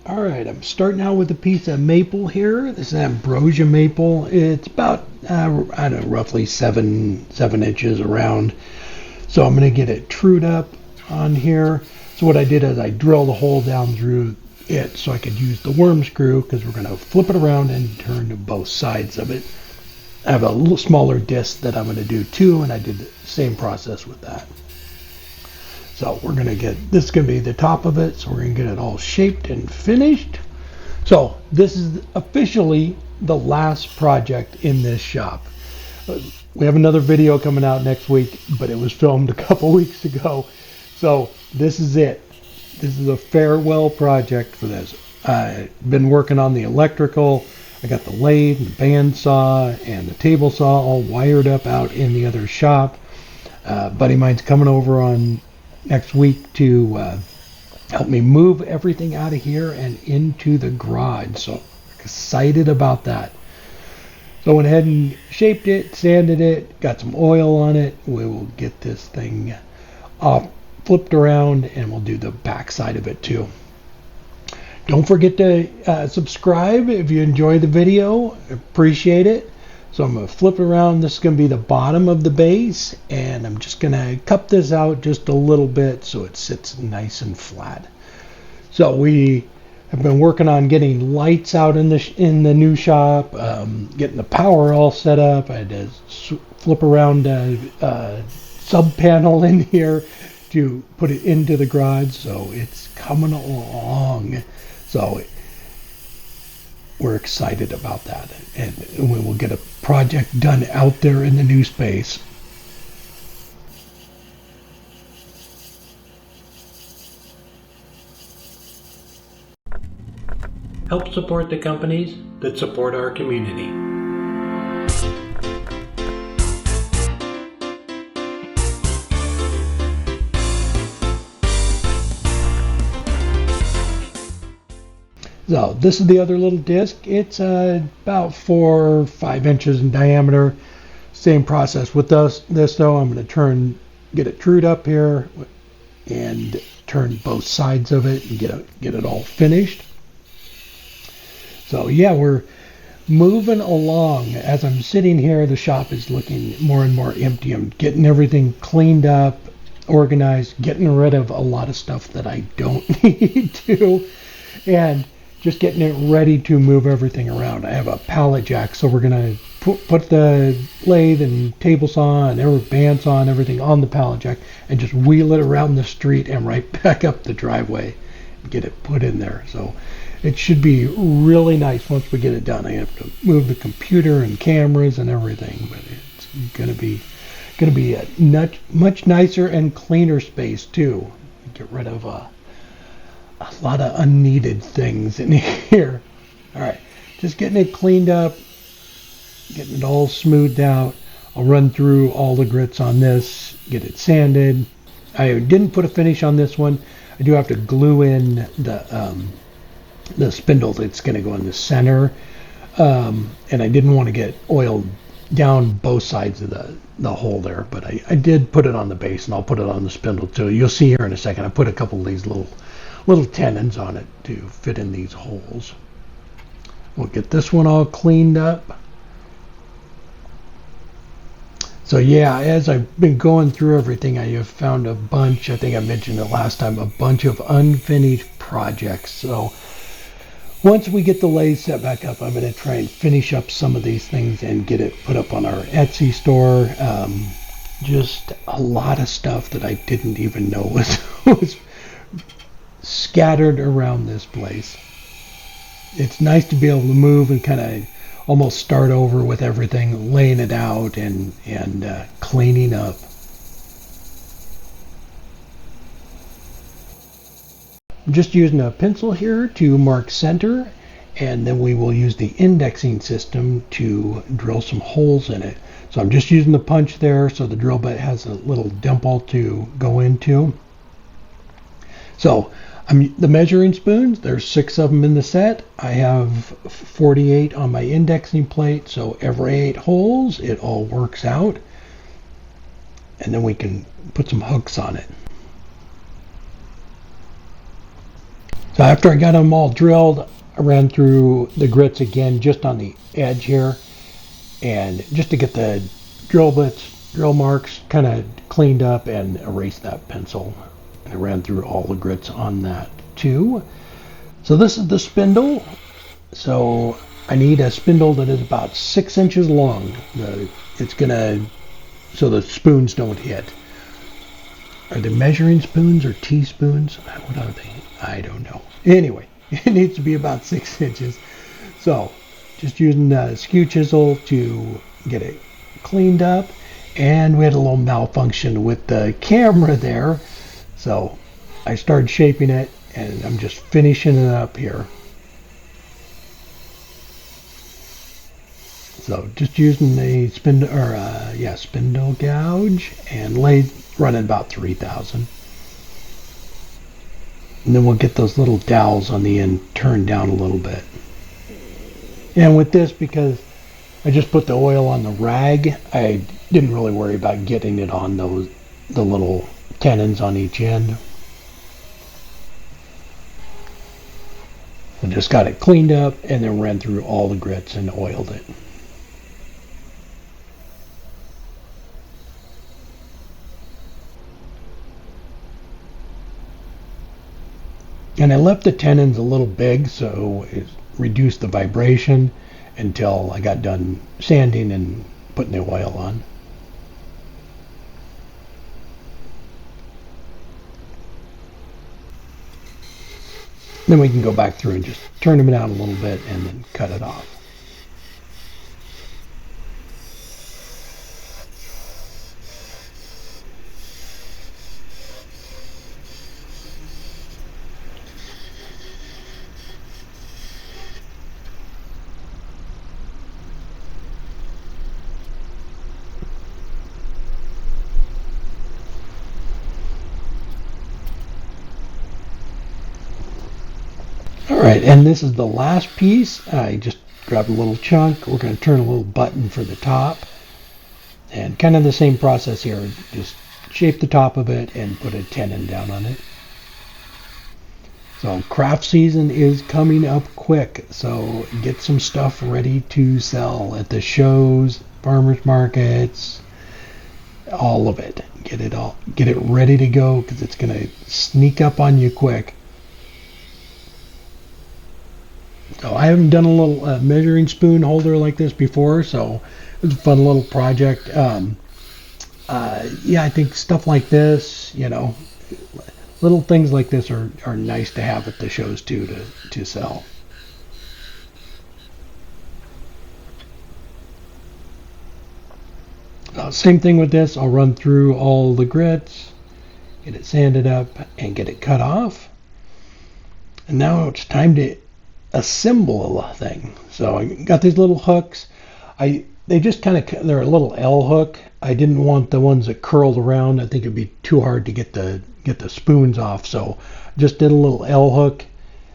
All right, I'm starting out with a piece of maple here. This is ambrosia maple. It's about I don't know, roughly seven inches around. So I'm going to get it trued up on here. So what I did is I drilled a hole down through it so I could use the worm screw, because we're going to flip it around and turn to both sides of it. I have a little smaller disc that I'm going to do too, and I did the same process with that. So we're going to get, this is going to be the top of it, so we're going to get it all shaped and finished. So this is officially the last project in this shop. We have another video coming out next week, but it was filmed a couple weeks ago. So this is it. This is a farewell project for this. I've been working on the electrical. I got the lathe, the bandsaw, and the table saw all wired up out in the other shop. Buddy of mine's coming over on next week to help me move everything out of here and into the garage. So excited about that. So I went ahead and shaped it, sanded it, got some oil on it. We will get this thing flipped around, and we'll do the back side of it too. Don't forget to subscribe if you enjoy the video. Appreciate it. So I'm going to flip it around. This is going to be the bottom of the base, and I'm just going to cup this out just a little bit so it sits nice and flat. So we have been working on getting lights out in the new shop, getting the power all set up. I had to flip around a sub panel in here to put it into the garage, so it's coming along. So we're excited about that, and we will get a project done out there in the new space. Help support the companies that support our community. So this is the other little disc. It's about 4 or 5 inches in diameter. Same process with this though. I'm going to get it trued up here and turn both sides of it and get it all finished. So yeah, we're moving along. As I'm sitting here, the shop is looking more and more empty. I'm getting everything cleaned up, organized, getting rid of a lot of stuff that I don't need to, and just getting it ready to move everything around. I have a pallet jack, so we're going to put the lathe and table saw and bandsaw and everything on the pallet jack and just wheel it around the street and right back up the driveway and get it put in there. So it should be really nice once we get it done. I have to move the computer and cameras and everything, but it's going to be a much nicer and cleaner space too. Get rid of a lot of unneeded things in here. All right, just getting it cleaned up, getting it all smoothed out. I'll run through all the grits on this, get it sanded. I didn't put a finish on this one. I do have to glue in the spindle that's going to go in the center, and I didn't want to get oil down both sides of the hole there, but I did put it on the base, and I'll put it on the spindle too. You'll see here in a second I put a couple of these little tenons on it to fit in these holes. We'll get this one all cleaned up. So yeah, as I've been going through everything, I have found a bunch, I think I mentioned it last time, a bunch of unfinished projects. So once we get the lathe set back up, I'm going to try and finish up some of these things and get it put up on our Etsy store. Just a lot of stuff that I didn't even know was scattered around this place. It's nice to be able to move and kind of almost start over with everything, laying it out and cleaning up. I'm just using a pencil here to mark center, and then we will use the indexing system to drill some holes in it. So I'm just using the punch there so the drill bit has a little dimple to go into. So the measuring spoons, there's 6 of them in the set. I have 48 on my indexing plate, so every 8 holes it all works out, and then we can put some hooks on it. So after I got them all drilled, I ran through the grits again just on the edge here, and just to get the drill bits, drill marks kind of cleaned up and erase that pencil. And I ran through all the grits on that too. So this is the spindle. So I need a spindle that is about 6 inches long. It's gonna, so the spoons don't hit. Are they measuring spoons or teaspoons? What are they? I don't know. Anyway, it needs to be about 6 inches. So just using the Skew chisel to get it cleaned up. And we had a little malfunction with the camera there. So I started shaping it, and I'm just finishing it up here. So just using the spindle gouge and lathe running about 3,000. And then we'll get those little dowels on the end turned down a little bit. And with this, because I just put the oil on the rag, I didn't really worry about getting it on the little tenons on each end. I just got it cleaned up and then ran through all the grits and oiled it. And I left the tenons a little big so it reduced the vibration until I got done sanding and putting the oil on. Then we can go back through and just turn them down a little bit and then cut it off. Alright, and this is the last piece. I just grabbed a little chunk. We're going to turn a little button for the top. And kind of the same process here. Just shape the top of it and put a tenon down on it. So craft season is coming up quick. So get some stuff ready to sell at the shows, farmers markets, all of it. Get it ready to go because it's going to sneak up on you quick. So I haven't done a little measuring spoon holder like this before, so it was a fun little project. Yeah, I think stuff like this, little things like this are nice to have at the shows too to sell. Same thing with this. I'll run through all the grits, get it sanded up, and get it cut off. And now it's time to assemble a thing. So I got these little hooks. They're a little L hook. I didn't want the ones that curled around. I think it'd be too hard to get the spoons off. So just did a little L hook,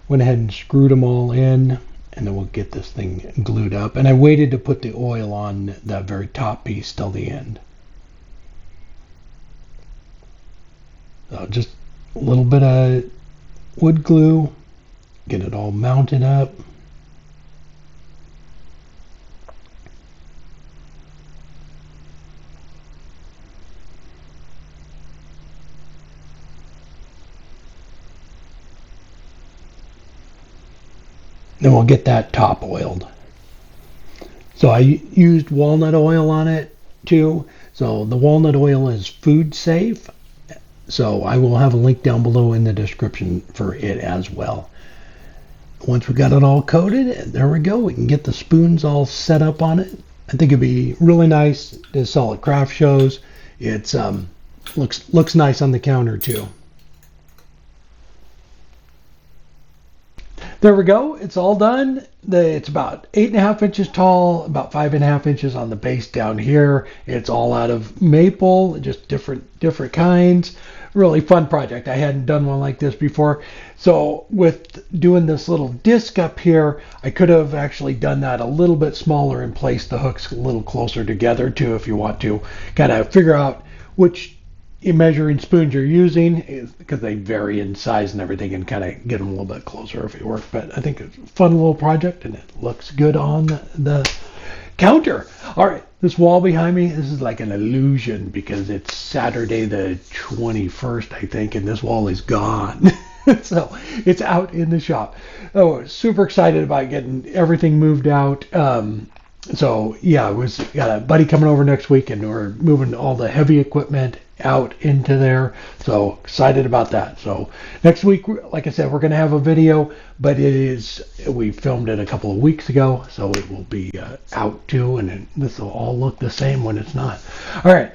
went ahead and screwed them all in, and then we'll get this thing glued up. And I waited to put the oil on that very top piece till the end. So just a little bit of wood glue. Get it all mounted up. Then we'll get that top oiled. So I used walnut oil on it too. So the walnut oil is food safe. So I will have a link down below in the description for it as well. Once we got it all coated, there we go. We can get the spoons all set up on it. I think it'd be really nice to sell at craft shows. It's looks nice on the counter too. There we go. It's all done. It's about 8.5 inches tall, about 5.5 inches on the base down here. It's all out of maple, just different kinds. Really fun project. I hadn't done one like this before. So with doing this little disc up here, I could have actually done that a little bit smaller and placed the hooks a little closer together too, if you want to kind of figure out which measuring spoons you're using, because they vary in size and everything, and kind of get them a little bit closer if you work. But I think it's a fun little project, and it looks good on the counter. All right, this wall behind me, this is like an illusion because it's Saturday the 21st, I think, and this wall is gone. So it's out in the shop. Oh, super excited about getting everything moved out. So yeah, got a buddy coming over next week, and we're moving all the heavy equipment out into there. So excited about that. So next week, like I said, we're going to have a video, but we filmed it a couple of weeks ago, so it will be out too, and this will all look the same when it's not. All right.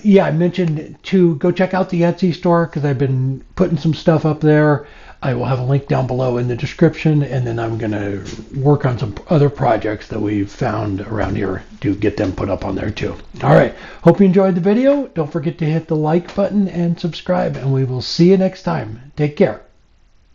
Yeah, I mentioned to go check out the Etsy store because I've been putting some stuff up there. I will have a link down below in the description, and then I'm going to work on some other projects that we've found around here to get them put up on there too. All right. Hope you enjoyed the video. Don't forget to hit the like button and subscribe, and we will see you next time. Take care.